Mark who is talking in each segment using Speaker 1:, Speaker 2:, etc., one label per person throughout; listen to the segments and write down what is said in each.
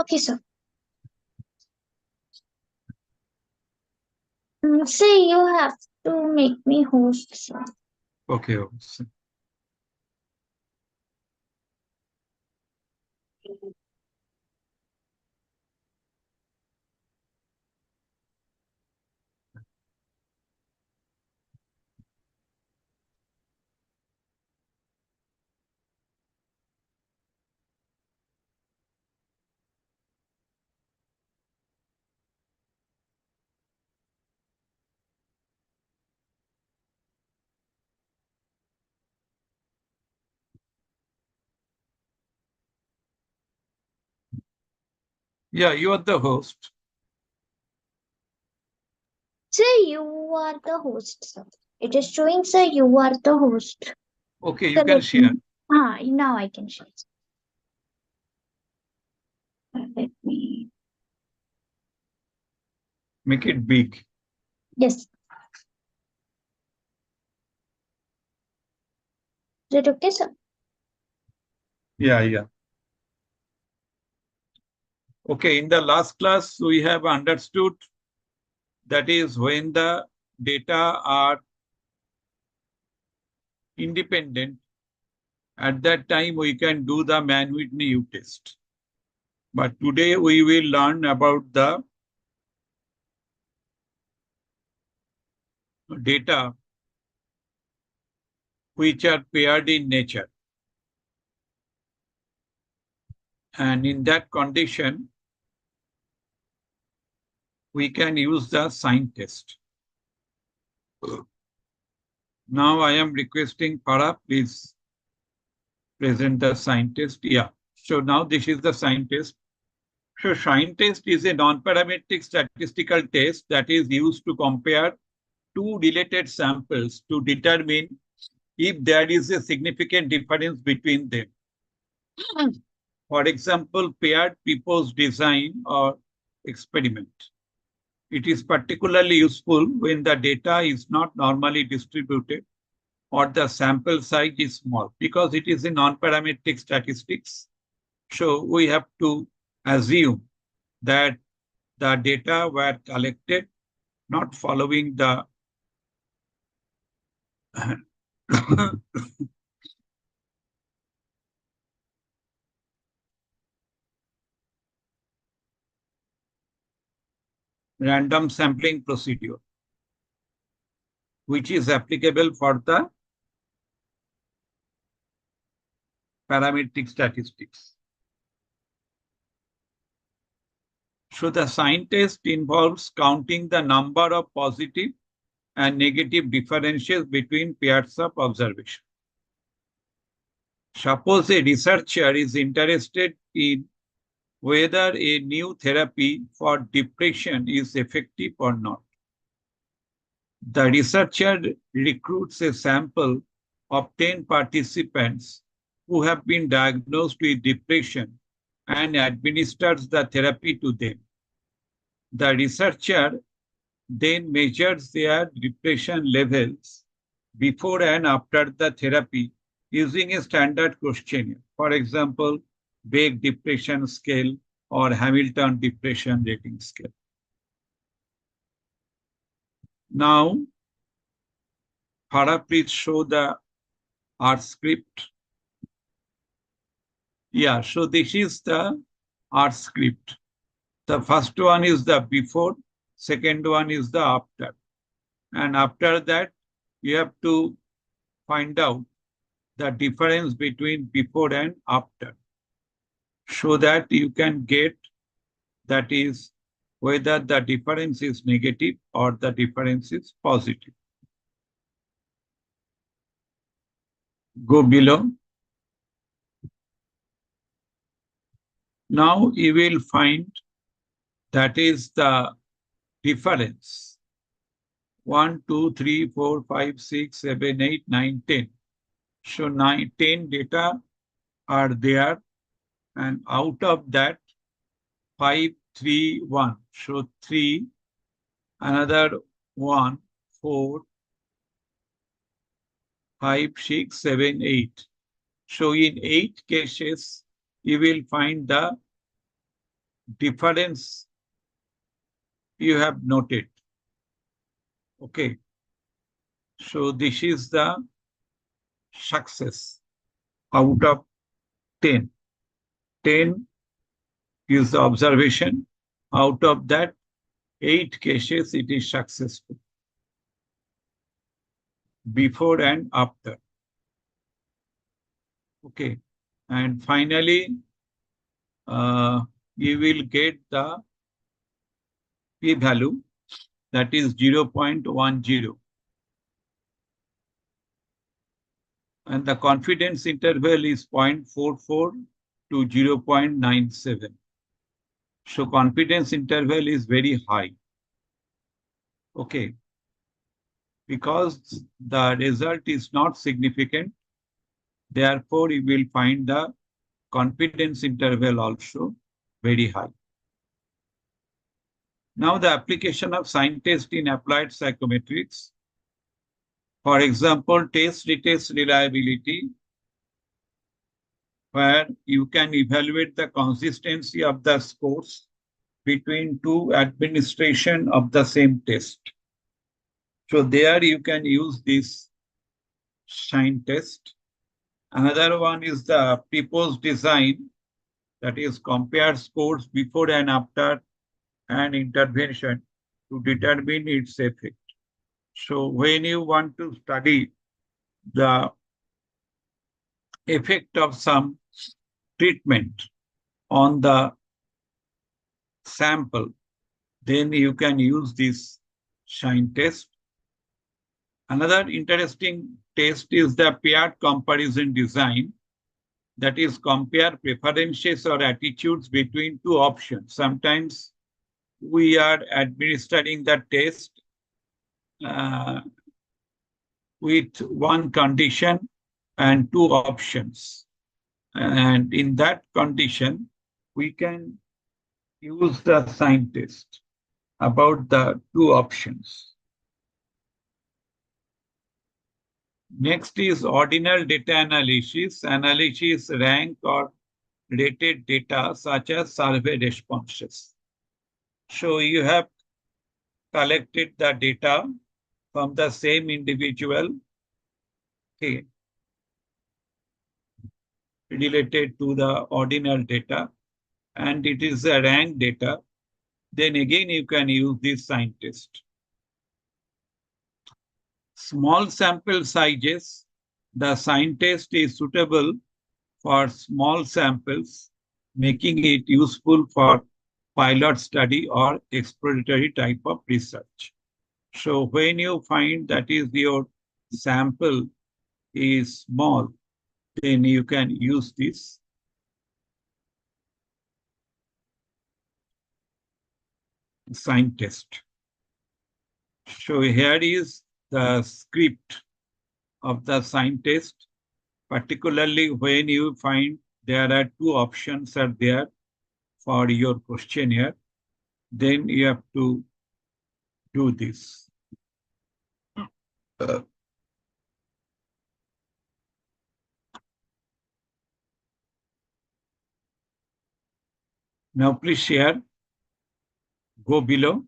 Speaker 1: Okay, sir. Say you have to make me host, sir.
Speaker 2: Okay. Yeah, you are the host.
Speaker 1: Say you are the host, sir. It is showing, sir, you are the host.
Speaker 2: Okay, you
Speaker 1: So
Speaker 2: can
Speaker 1: let
Speaker 2: share.
Speaker 1: me. Now I can share. Let me.
Speaker 2: Make it big.
Speaker 1: Yes. Is it okay, sir?
Speaker 2: Yeah. Okay, in the last class, we have understood that is when the data are independent, at that time we can do the Mann-Whitney U-test. But today we will learn about the data which are paired in nature. And in that condition, we can use the sign test. Now I am requesting Farah, please present the sign test. Yeah. So now this is the sign test. So sign test is a non-parametric statistical test that is used to compare two related samples to determine if there is a significant difference between them. For example, paired purpose design or experiment. It is particularly useful when the data is not normally distributed or the sample size is small because it is a non-parametric statistics. So we have to assume that the data were collected not following the random sampling procedure, which is applicable for the parametric statistics. So the sign test involves counting the number of positive and negative differences between pairs of observation. Suppose a researcher is interested in whether a new therapy for depression is effective or not. The researcher recruits a sample of 10 participants who have been diagnosed with depression and administers the therapy to them. The researcher then measures their depression levels before and after the therapy using a standard questionnaire. For example, Beck Depression Scale or Hamilton Depression Rating Scale. Now, Farah, please show the R script. Yeah, so this is the R script. The first one is the before, second one is the after. And after that, you have to find out the difference between before and after so that you can get that is whether the difference is negative or the difference is positive. Go below. Now you will find that is the difference. 1, 2, 3, 4, 5, 6, 7, 8, 9, 10. So 9, 10 data are there. And out of that, 5, 3, 1. So 3, another 1, 4, 5, 6, 7, 8. So in 8 cases, you will find the difference you have noted. Okay. So this is the success out of 10. 10 is the observation. Out of that, 8 cases it is successful. Before and after. Okay. And finally, you will get the p-value, that is 0.10. And the confidence interval is 0.44 to 0.97. So confidence interval is very high. Okay. Because the result is not significant, therefore you will find the confidence interval also very high. Now the application of sign test in applied psychometrics. For example, test-retest reliability, where you can evaluate the consistency of the scores between two administration of the same test. So there you can use this sign test. Another one is the proposed design, that is compare scores before and after an intervention to determine its effect. So when you want to study the effect of some treatment on the sample, then you can use this sign test. Another interesting test is the paired comparison design, that is compare preferences or attitudes between two options. Sometimes we are administering the test with one condition and two options. And in that condition, we can use the sign test about the two options. Next is ordinal data analysis. Analysis rank or rated data such as survey responses. So you have collected the data from the same individual, okay, related to the ordinal data, and it is a rank data. Then again you can use this sign test. Small sample sizes, the sign test is suitable for small samples, making it useful for pilot study or exploratory type of research. So when you find that is your sample is small, then you can use this sign test. So here is the script of the sign test, particularly when you find there are two options are there for your questionnaire, then you have to do this. Now please share, go below.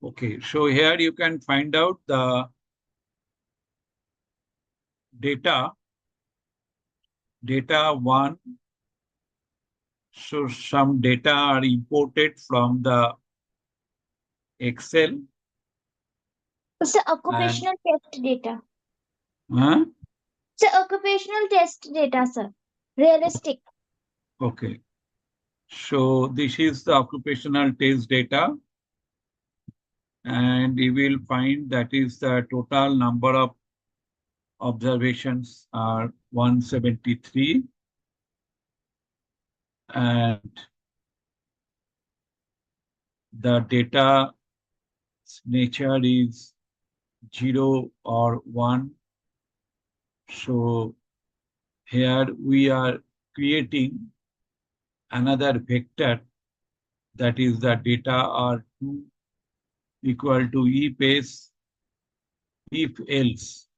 Speaker 2: Okay, so here you can find out the data, data one. So some data are imported from the Excel.
Speaker 1: It's the occupational test data.
Speaker 2: Huh?
Speaker 1: It's the occupational test data, sir. Realistic.
Speaker 2: Okay. So this is the occupational test data. And you will find that is the total number of observations are 173. And the data nature is 0 or 1. So here we are creating another vector, that is the data R2 equal to E-pace if else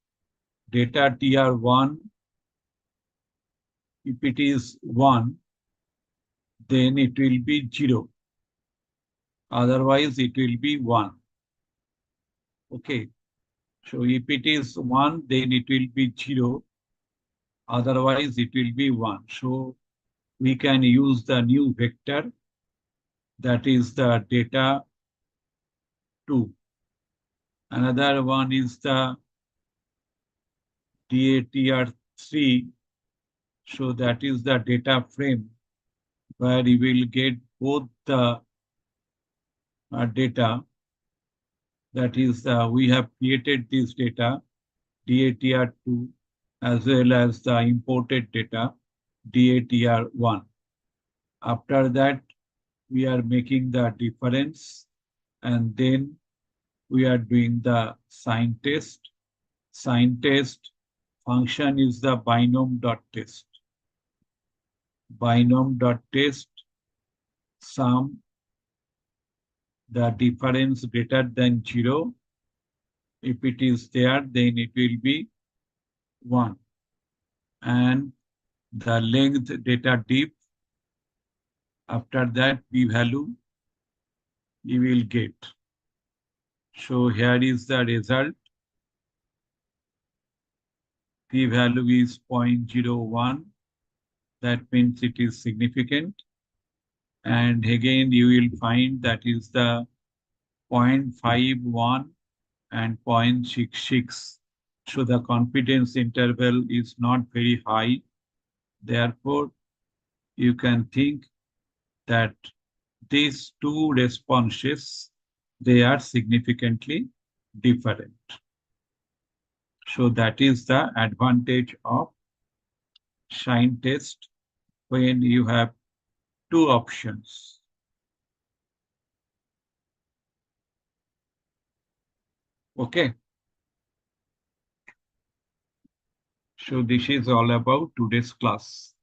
Speaker 2: data TR1 If it is 1, then it will be 0. Otherwise, it will be 1. Okay. So if it is 1, then it will be 0. Otherwise, it will be 1. So we can use the new vector, that is the data 2. Another one is the DATR3. So that is the data frame where you will get both the data. That is, we have created this data, DATR2, as well as the imported data, DATR1. After that, we are making the difference, and then we are doing the sign test. Sign test function is the binom.test. Binom.test sum the difference greater than 0. If it is there, then it will be 1. And the length data diff, after that p-value you will get. So here is the result. P-value is 0.01. That means it is significant. And again, you will find that is the 0.51 and 0.66. So the confidence interval is not very high. Therefore, you can think that these two responses, they are significantly different. So that is the advantage of sign test when you have two options. Okay. So this is all about today's class.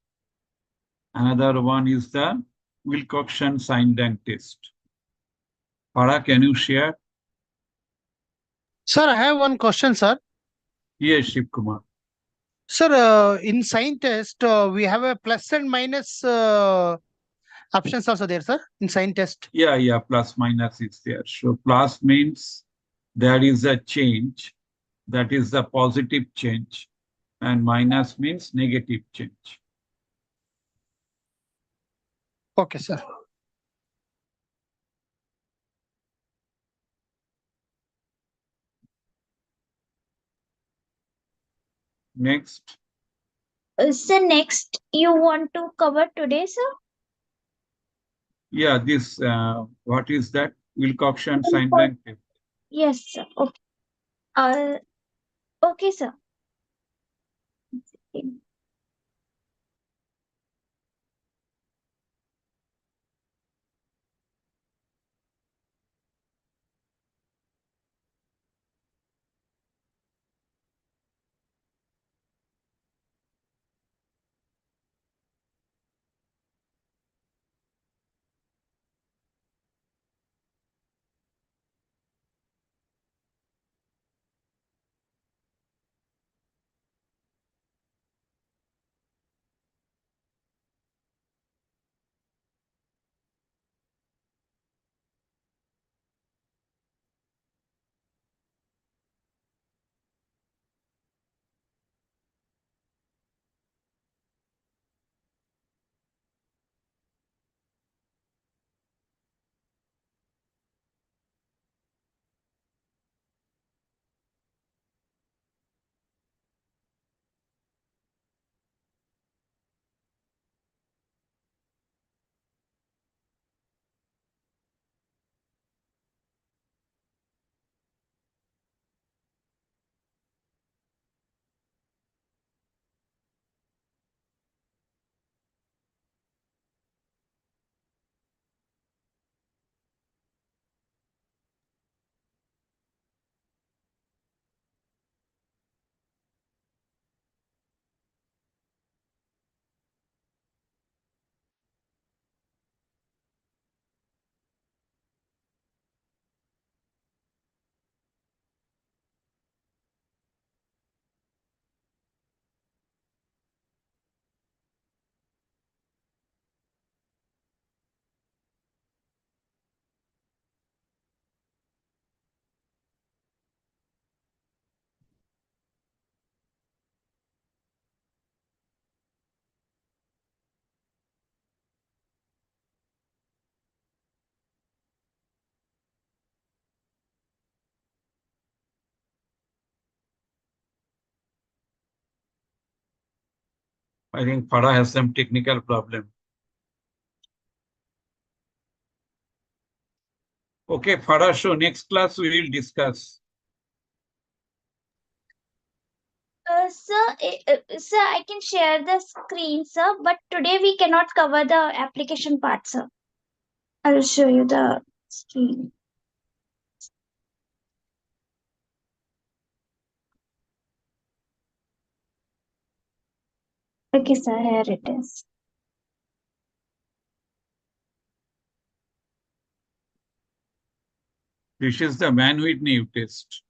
Speaker 2: Another one is the Wilcoxon sign rank test. Para, can you share?
Speaker 3: Sir, I have one question, sir.
Speaker 2: Yes, Shiv Kumar.
Speaker 3: Sir, in sign test, we have a plus and minus options also there, sir, in sign test.
Speaker 2: Yeah, plus minus is there. So plus means there is a change, that is the positive change, and minus means negative change.
Speaker 3: Okay, sir.
Speaker 2: Next.
Speaker 1: Sir, next you want to cover today, sir?
Speaker 2: Yeah, this, what is that? Wilcoxon sign rank test.
Speaker 1: Yes, sir. Okay. Okay, sir.
Speaker 2: I think Farah has some technical problem. Okay, Farah, so next class we will discuss.
Speaker 1: Sir, I can share the screen, sir, but today we cannot cover the application part, sir. I will show you the screen. Okay, sir, here it is.
Speaker 2: This is the Van Whitney test.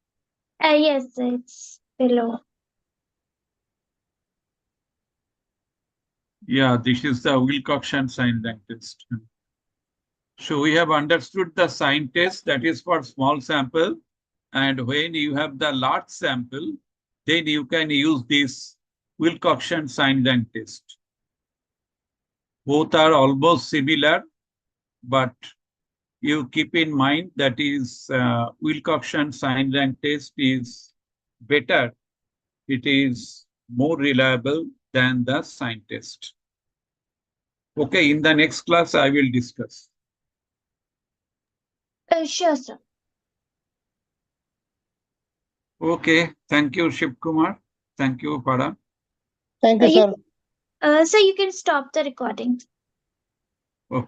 Speaker 1: Yes, it's below.
Speaker 2: Yeah, this is the Wilcoxon sign rank test. So we have understood the sign test, that is for small sample. And when you have the large sample, then you can use this Wilcoxon sign rank test. Both are almost similar, but you keep in mind that is Wilcoxon sign rank test is better. It is more reliable than the sign test. Okay, in the next class, I will discuss.
Speaker 1: Sure, sir.
Speaker 2: Okay, thank you, Shiv Kumar. Thank you, Farah.
Speaker 3: Thank you,
Speaker 1: You,
Speaker 3: sir.
Speaker 1: sir, you can stop the recording.
Speaker 2: Okay.